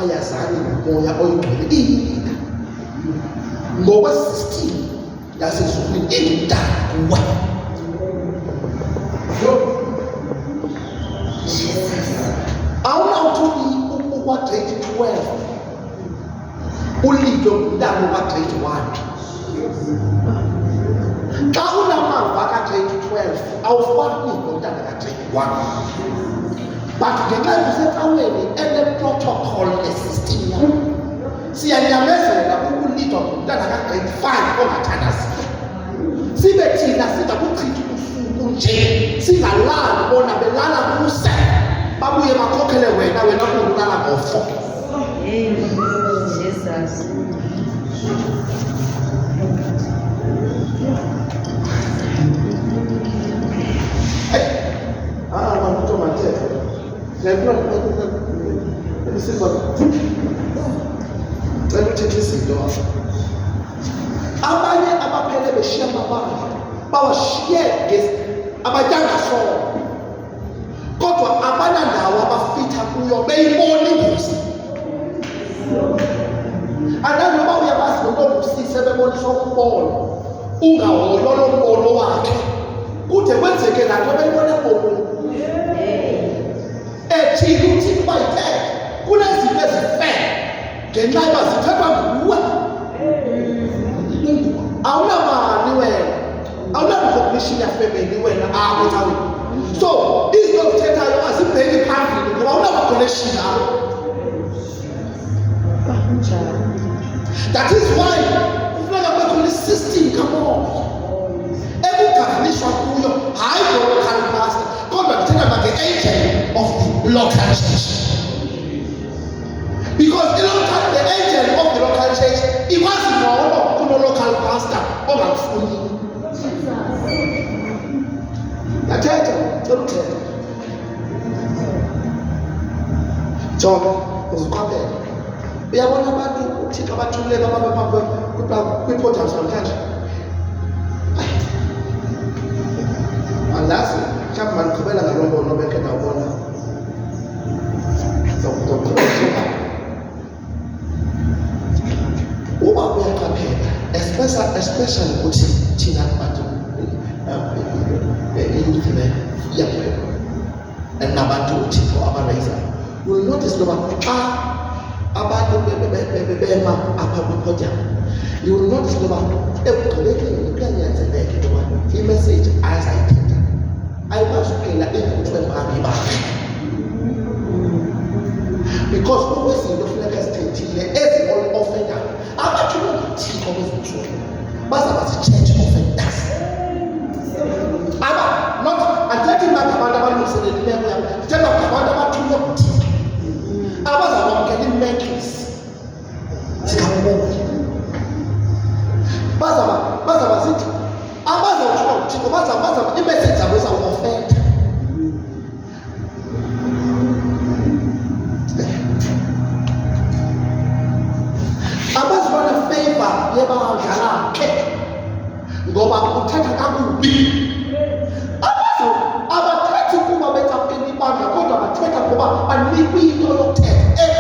ayazani nomoya oyingcwele iyilida ngokwesystem yasezulwini ingumdala kuwe. Awunawuthi ukwa-grade 12 ulidwe ngumntana ukwa-grade 1. Xa unamava ka-grade 12 awufani nomntana ka-grade 1. But ngenxa yokusecaweni ene-protocol esystem yakho siyanyamezela ukulidwa ngumntana ka-grade 5 ongathandazini. Sibe thina singakuchithi usuku nje singalali bona belala kuse babuye bakhokhele wena kulala ngo-4. Jesus. Bantu mathethe cela uthethe izinto. Abanye abaphele beshiya amabandla bawashiye abatyanga sona, kodwa abanandawo abafitha kuyo beyibona ingozi. Andazi noba uyabazi noNtobusise beboniswa umbono ungahoywa lo mbono wakhe kude kwenzeke laa nto beyibona embonweni. Ethile uthini uba yithethe kunezinto ezifele ngenxa yoba zithethwa nguwe. Awunamali wena, awunamrecognition yafemeli wena apha ecaweni. So izinto ozithethayo azibheki phambili ngoba awunamaconnection nayo. That is why kufuneka kubekho i-system, come on, ekugavilishwa kuyo hayi ngo-local pastor kodwa ndithetha nge-agent of the local church, because the agent of the local church ikwazi ngcono kuno-local pastor ongamfuni. Yathetha cela uthetha jonga uziqaphele. Uyabona abantu uthixo abathulele kwi-portals namhlanje. Andazi mhlawumbi mandiqhubela ngalo mbono bekhe ndawubona. Uba uyaqaphela especially ukuthi thina bantu iyouth nabantu uthixo abarayzayo, you will notice noba xa abantu bema apha kwipodium, you will notice noba ekugqibekeni kuyanyanzeleka intoba imessage azayithetha ayikwazi kuphela enguthiwe mphambi bakhe, because kukho izinto funeka zithethile ezi-offendayo. Abantu bokuthixo kwezintsuku bazaba zi-church offenders. Not athethi manje abantu abalungiselelileyo yabo, ndithetha ngabantu abathunywe nguthixo abazawamkela iimenkisi zikamoya. Bazaba zithi abazawuthunywa nguthixo bazaba imessage zabo izawuofenda. Abazibona favor yebandla lakhe ngoba uthetha kakubi. Abathethi kuba betapeni ibandla kodwa bathetha ngoba banikwe into yokuthetha.